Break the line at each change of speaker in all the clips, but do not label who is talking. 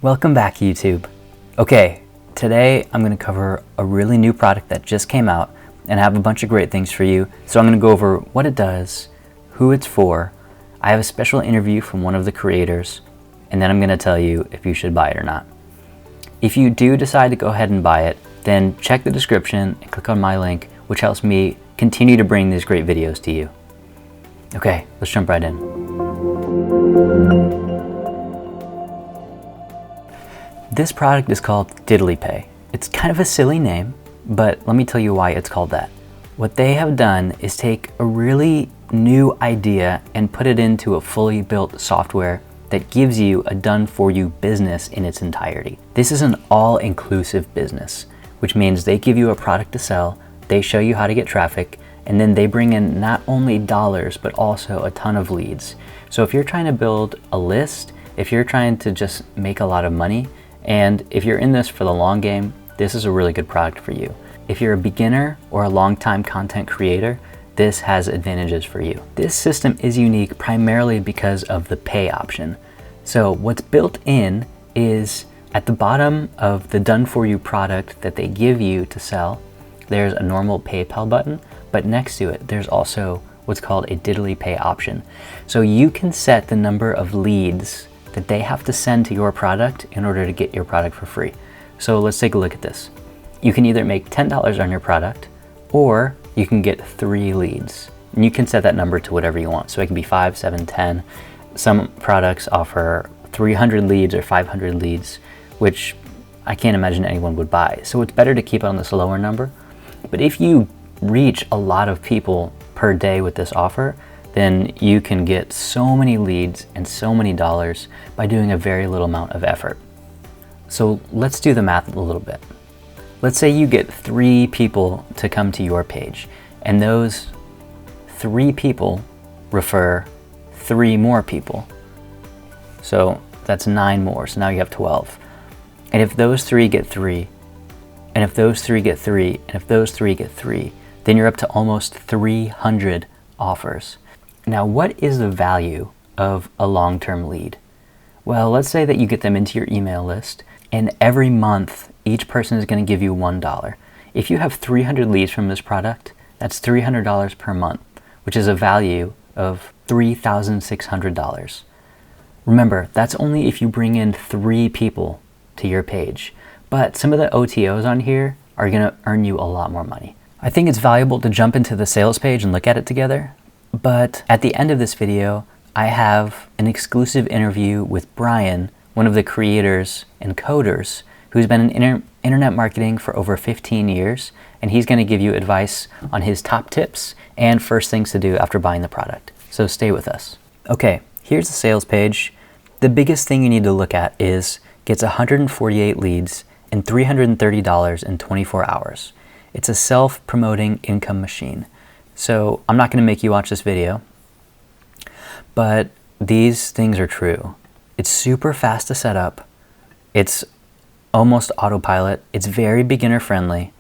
Welcome back, YouTube. Okay, today I'm going to cover a really new product that just came out and I have a bunch of great things for you. So I'm going to go over what it does, who it's for. I have a special interview from one of the creators, and then I'm going to tell you if you should buy it or not. If you do decide to go ahead and buy it, then check the description and click on my link, which helps me continue to bring these great videos to you. Okay, let's jump right in. This product is called DiddlyPay. It's kind of a silly name, but let me tell you why it's called that. What they have done is take a really new idea and put it into a fully built software that gives you a done-for-you business in its entirety. This is an all-inclusive business, which means they give you a product to sell, they show you how to get traffic, and then they bring in not only dollars, but also a ton of leads. So if you're trying to build a list, if you're trying to just make a lot of money, and if you're in this for the long game, this is a really good product for you. If you're a beginner or a long-time content creator, this has advantages for you. This system is unique primarily because of the pay option. So what's built in is at the bottom of the done-for-you product that they give you to sell, there's a normal PayPal button, but next to it, there's also what's called a DiddlyPay option. So you can set the number of leads that they have to send to your product in order to get your product for free. So let's take a look at this. You can either make $10 on your product, or you can get 3 leads. And you can set that number to whatever you want. So it can be 5, 7, 10. Some products offer 300 leads or 500 leads, which I can't imagine anyone would buy. So it's better to keep it on this lower number. But if you reach a lot of people per day with this offer, then you can get so many leads and so many dollars by doing a very little amount of effort. So let's do the math a little bit. Let's say you get 3 people to come to your page, and those 3 people refer 3 more people. So that's 9 more, so now you have 12. And if those 3 get 3, and if those 3 get 3, and if those 3 get 3, then you're up to almost 300 offers. Now, what is the value of a long-term lead? Well, let's say that you get them into your email list, and every month, each person is going to give you $1. If you have 300 leads from this product, that's $300 per month, which is a value of $3,600. Remember, that's only if you bring in 3 people to your page, but some of the OTOs on here are going to earn you a lot more money. I think it's valuable to jump into the sales page and look at it together. But at the end of this video, I have an exclusive interview with Brian, one of the creators and coders, who's been in internet marketing for over 15 years, and he's going to give you advice on his top tips and first things to do after buying the product. So stay with us. Okay, here's the sales page. The biggest thing you need to look at is gets 148 leads and $330 in 24 hours. It's a self-promoting income machine. So I'm not going to make you watch this video, but these things are true. It's super fast to set up. It's almost autopilot. It's very beginner friendly.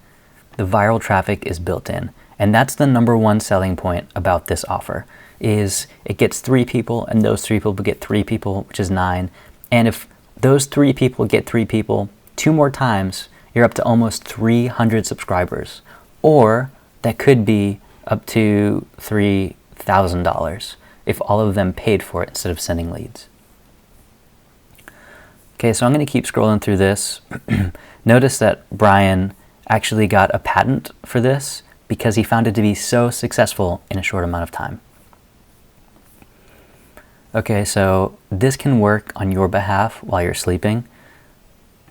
The viral traffic is built in. And that's the number one selling point about this offer, is it gets 3 people, and those 3 people get 3 people, which is 9. And if those 3 people get 3 people 2 more times, you're up to almost 300 subscribers. Or that could be up to $3,000 if all of them paid for it instead of sending leads. Okay, so I'm going to keep scrolling through this. Notice that Brian actually got a patent for this because he found it to be so successful in a short amount of time. Okay, so this can work on your behalf while you're sleeping.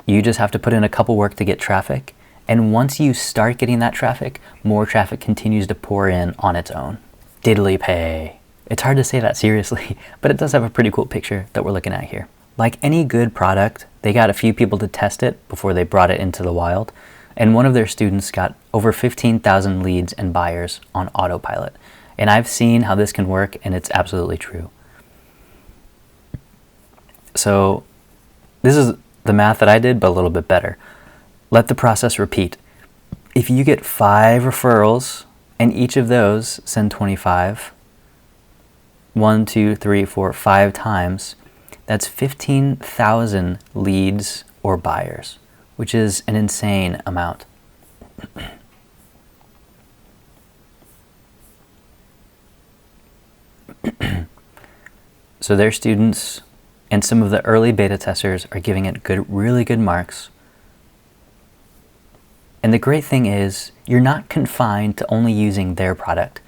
You just have to put in a couple work to get traffic. And once you start getting that traffic, more traffic continues to pour in on its own. DiddlyPay. It's hard to say that seriously, but it does have a pretty cool picture that we're looking at here. Like any good product, they got a few people to test it before they brought it into the wild. And one of their students got over 15,000 leads and buyers on autopilot. And I've seen how this can work, and it's absolutely true. So this is the math that I did, but a little bit better. Let the process repeat. If you get 5 referrals and each of those send 25, 1, 2, 3, 4, 5 times, That's 15,000 leads or buyers, which is an insane amount. So their students and some of the early beta testers are giving it really good marks. And the great thing is, you're not confined to only using their product,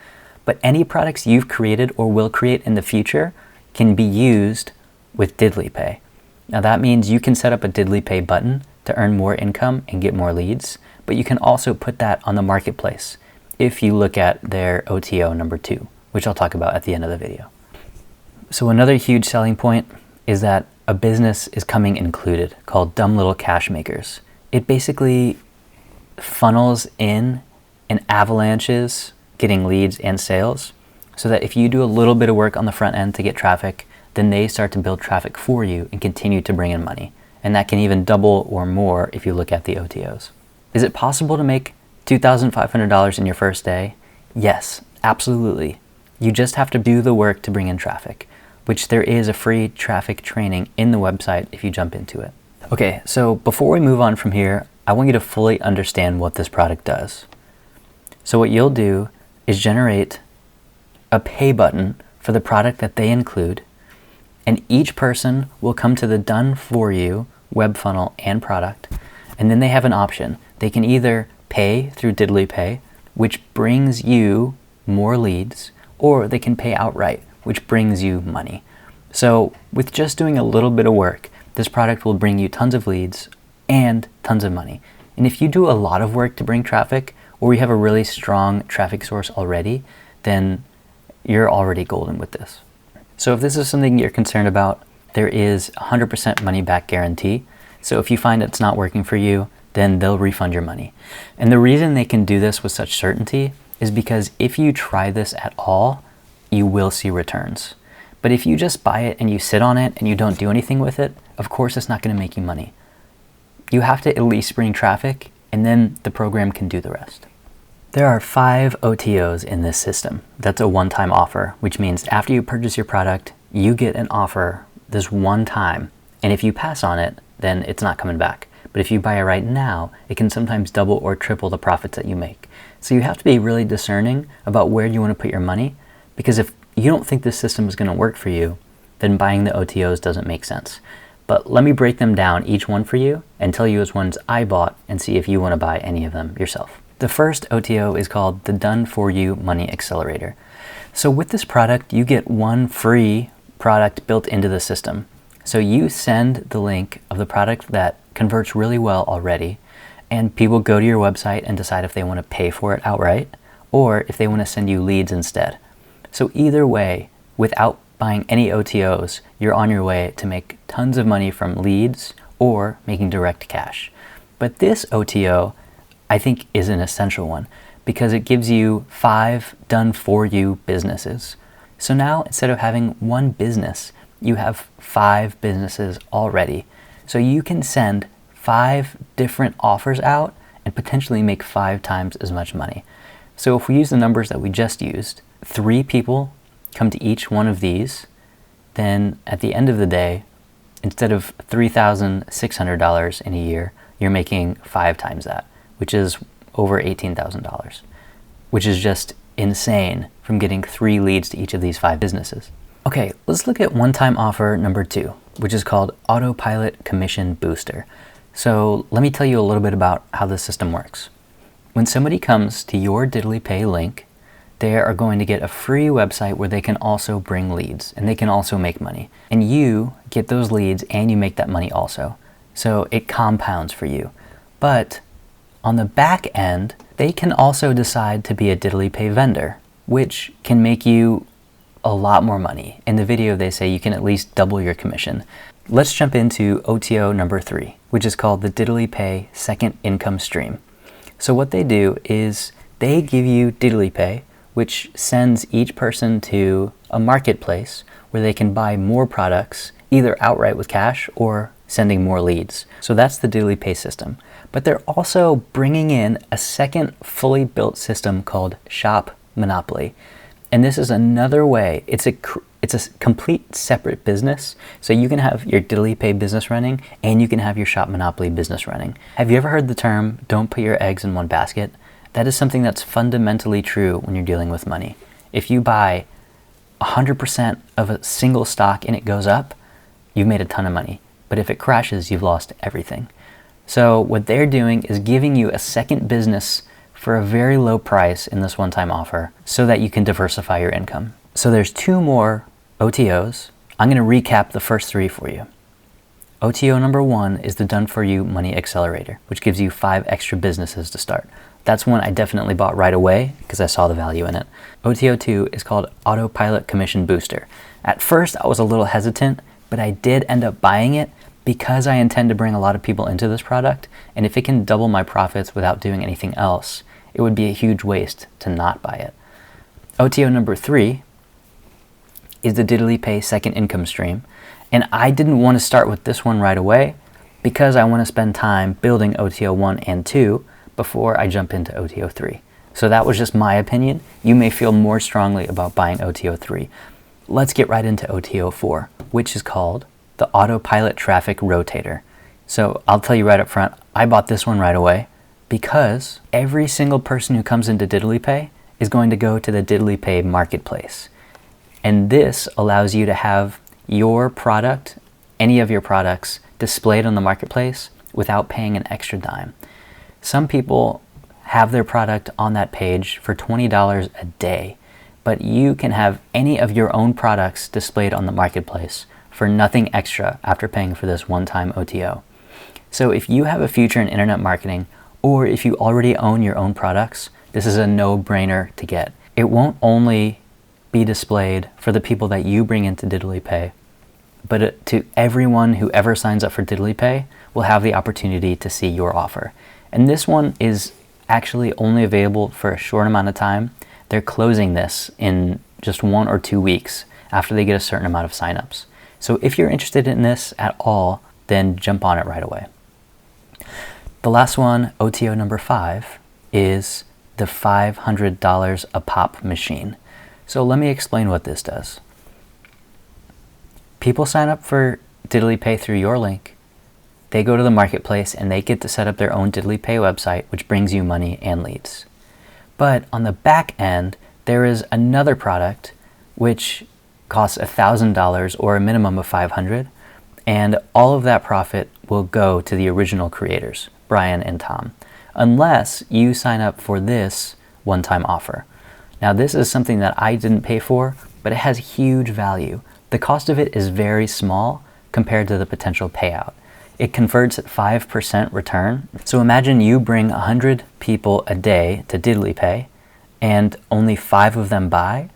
but any products you've created or will create in the future can be used with DiddlyPay. Now that means you can set up a DiddlyPay button to earn more income and get more leads, but you can also put that on the marketplace if you look at their OTO number 2, which I'll talk about at the end of the video. So another huge selling point is that a business is coming included called Dumb Little Cash Makers. It basically funnels in and avalanches getting leads and sales, so that if you do a little bit of work on the front end to get traffic, then they start to build traffic for you and continue to bring in money. And that can even double or more if you look at the OTOs. Is it possible to make $2,500 in your first day? Yes, absolutely. You just have to do the work to bring in traffic, which there is a free traffic training in the website if you jump into it. Okay, so before we move on from here, I want you to fully understand what this product does. So what you'll do is generate a pay button for the product that they include, and each person will come to the done for you web funnel and product, and then they have an option. They can either pay through DiddlyPay, which brings you more leads, or they can pay outright, which brings you money. So with just doing a little bit of work, this product will bring you tons of leads and tons of money. And if you do a lot of work to bring traffic, or you have a really strong traffic source already, then you're already golden with this. So if this is something you're concerned about, there is 100% money back guarantee. So if you find it's not working for you, then they'll refund your money. And the reason they can do this with such certainty is because if you try this at all, you will see returns. But if you just buy it and you sit on it and you don't do anything with it, of course it's not going to make you money. You have to at least bring traffic, and then the program can do the rest. There are 5 OTOs in this system. That's a one-time offer, which means after you purchase your product, you get an offer this one time, and if you pass on it, then it's not coming back. But if you buy it right now, it can sometimes double or triple the profits that you make. So you have to be really discerning about where you want to put your money, because if you don't think this system is going to work for you, then buying the OTOs doesn't make sense. But let me break them down, each one for you, and tell you which ones I bought and see if you want to buy any of them yourself. The first OTO is called the Done For You Money Accelerator. So with this product, you get one free product built into the system. So you send the link of the product that converts really well already, and people go to your website and decide if they want to pay for it outright, or if they want to send you leads instead. So either way, without buying any OTOs, you're on your way to make tons of money from leads or making direct cash. But this OTO, I think, is an essential one because it gives you 5 done-for-you businesses. So now, instead of having one business, you have 5 businesses already. So you can send 5 different offers out and potentially make 5 times as much money. So if we use the numbers that we just used, 3 people come to each one of these, then at the end of the day, instead of $3,600 in a year, you're making 5 times that, which is over $18,000, which is just insane from getting 3 leads to each of these 5 businesses. Okay, let's look at one-time offer number 2, which is called Autopilot Commission Booster. So let me tell you a little bit about how the system works. When somebody comes to your DiddlyPay link, they are going to get a free website where they can also bring leads and they can also make money. And you get those leads and you make that money also. So it compounds for you. But on the back end, they can also decide to be a DiddlyPay vendor, which can make you a lot more money. In the video, they say you can at least double your commission. Let's jump into OTO number 3, which is called the DiddlyPay Second Income Stream. So what they do is they give you DiddlyPay, which sends each person to a marketplace where they can buy more products, either outright with cash or sending more leads. So that's the DiddlyPay system. But they're also bringing in a second fully built system called Shop Monopoly. And this is another way, it's It's a complete separate business, so you can have your Diddly Pay business running and you can have your Shop Monopoly business running. Have you ever heard the term, don't put your eggs in one basket? That is something that's fundamentally true when you're dealing with money. If you buy 100% of a single stock and it goes up, you've made a ton of money. But if it crashes, you've lost everything. So what they're doing is giving you a second business for a very low price in this one-time offer so that you can diversify your income. So there's 2 more OTOs. I'm going to recap the first 3 for you. OTO number 1 is the Done For You Money Accelerator, which gives you 5 extra businesses to start. That's one I definitely bought right away because I saw the value in it. OTO 2 is called Autopilot Commission Booster. At first, I was a little hesitant, but I did end up buying it because I intend to bring a lot of people into this product, and if it can double my profits without doing anything else, it would be a huge waste to not buy it. OTO number 3 is the Diddly Pay second income stream. And I didn't want to start with this one right away because I want to spend time building OTO 1 and 2 before I jump into OTO 3. So that was just my opinion. You may feel more strongly about buying OTO 3. Let's get right into OTO 4, which is called the Autopilot Traffic Rotator. So I'll tell you right up front, I bought this one right away because every single person who comes into Diddly Pay is going to go to the Diddly Pay marketplace. And this allows you to have your product, any of your products, displayed on the marketplace without paying an extra dime. Some people have their product on that page for $20 a day, but you can have any of your own products displayed on the marketplace for nothing extra after paying for this one-time OTO. So if you have a future in internet marketing, or if you already own your own products, this is a no-brainer to get. It won't only be displayed for the people that you bring into Diddly Pay, but to everyone who ever signs up for Diddly Pay will have the opportunity to see your offer. And this one is actually only available for a short amount of time. They're closing this in just 1 or 2 weeks after they get a certain amount of signups. So if you're interested in this at all, then jump on it right away. The last one, OTO number 5, is the $500 a pop machine. So let me explain what this does. People sign up for Diddly Pay through your link. They go to the marketplace and they get to set up their own Diddly Pay website, which brings you money and leads. But on the back end, there is another product which costs $1,000 or a minimum of $500, and all of that profit will go to the original creators, Brian and Tom, unless you sign up for this one-time offer. Now this is something that I didn't pay for, but it has huge value. The cost of it is very small compared to the potential payout. It converts at 5% return. So imagine you bring 100 people a day to Diddly Pay and only 5 of them buy.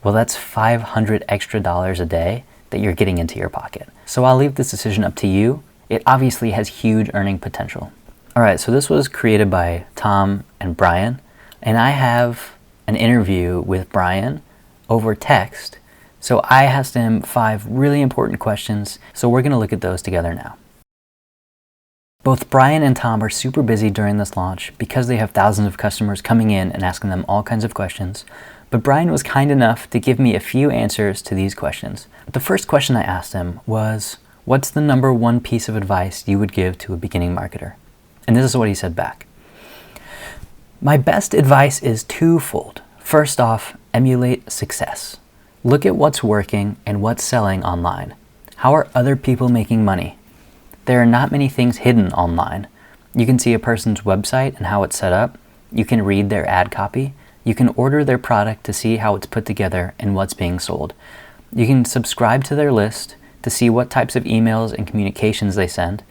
Well, that's $500 extra a day that you're getting into your pocket. So I'll leave this decision up to you. It obviously has huge earning potential. All right, so this was created by Tom and Brian, and I have an interview with Brian over text. So I asked him 5 really important questions, so we're going to look at those together now. Both Brian and Tom are super busy during this launch because they have thousands of customers coming in and asking them all kinds of questions. But Brian was kind enough to give me a few answers to these questions. The first question I asked him was, what's the number 1 piece of advice you would give to a beginning marketer? And this is what he said back. My best advice is twofold. First off, emulate success. Look at what's working and what's selling online. How are other people making money? There are not many things hidden online. You can see a person's website and how it's set up. You can read their ad copy. You can order their product to see how it's put together and what's being sold. You can subscribe to their list to see what types of emails and communications they send.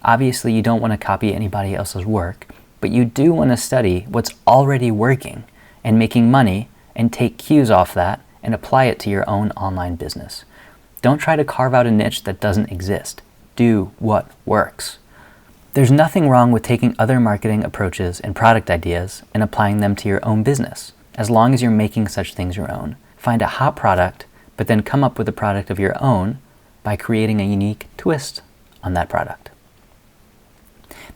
Obviously, you don't want to copy anybody else's work, but you do want to study what's already working and making money and take cues off that and apply it to your own online business. Don't try to carve out a niche that doesn't exist. Do what works. There's nothing wrong with taking other marketing approaches and product ideas and applying them to your own business, as long as you're making such things your own. Find a hot product, but then come up with a product of your own by creating a unique twist on that product.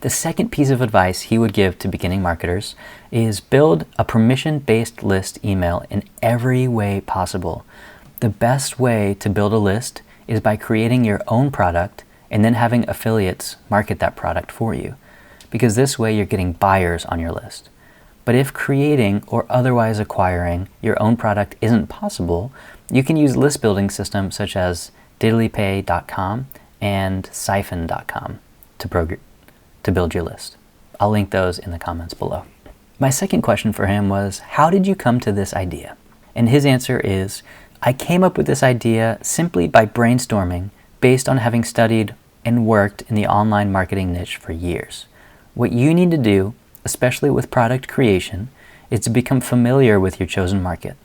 The second piece of advice he would give to beginning marketers is build a permission-based list email in every way possible. The best way to build a list is by creating your own product and then having affiliates market that product for you, because this way you're getting buyers on your list. But if creating or otherwise acquiring your own product isn't possible, you can use list building systems such as diddlypay.com and siphon.com to build your list. I'll link those in the comments below. My second question for him was, how did you come to this idea? And his answer is, I came up with this idea simply by brainstorming based on having studied and worked in the online marketing niche for years. What you need to do, especially with product creation, is to become familiar with your chosen market.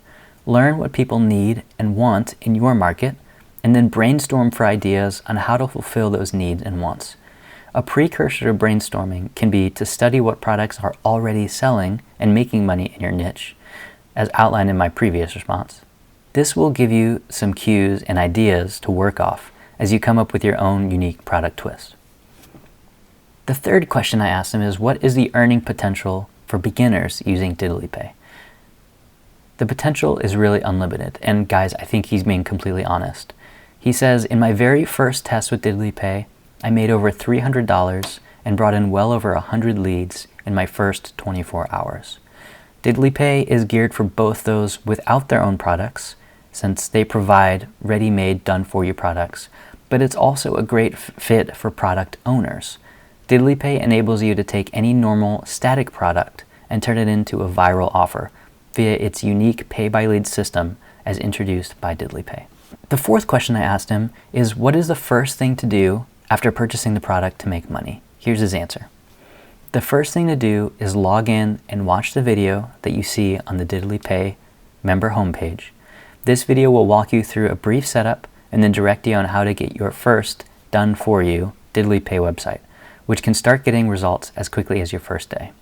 Learn what people need and want in your market, and then brainstorm for ideas on how to fulfill those needs and wants. A precursor to brainstorming can be to study what products are already selling and making money in your niche, as outlined in my previous response. This will give you some cues and ideas to work off as you come up with your own unique product twist. The third question I asked him is, what is the earning potential for beginners using DiddlyPay? The potential is really unlimited, and guys, I think he's being completely honest. He says, in my very first test with DiddlyPay, I made over $300 and brought in well over 100 leads in my first 24 hours. DiddlyPay is geared for both those without their own products, since they provide ready-made, done-for-you products, but it's also a great fit for product owners. DiddlyPay enables you to take any normal static product and turn it into a viral offer via its unique pay-by-lead system as introduced by DiddlyPay. The fourth question I asked him is, what is the first thing to do after purchasing the product to make money? Here's his answer. The first thing to do is log in and watch the video that you see on the DiddlyPay member homepage. This video will walk you through a brief setup and then direct you on how to get your first done-for-you DiddlyPay website, which can start getting results as quickly as your first day.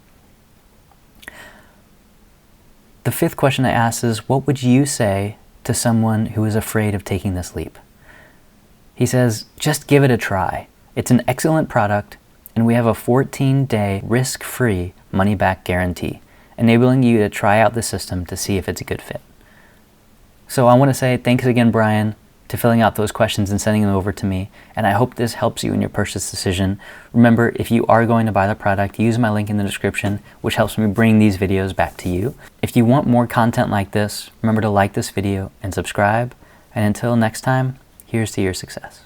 The fifth question I asked is, what would you say to someone who is afraid of taking this leap? He says, just give it a try. It's an excellent product, and we have a 14-day risk-free money-back guarantee, enabling you to try out the system to see if it's a good fit. So I want to say thanks again, Brian, to filling out those questions and sending them over to me, and I hope this helps you in your purchase decision. Remember, if you are going to buy the product, use my link in the description, which helps me bring these videos back to you. If you want more content like this, remember to like this video and subscribe, and until next time, here's to your success.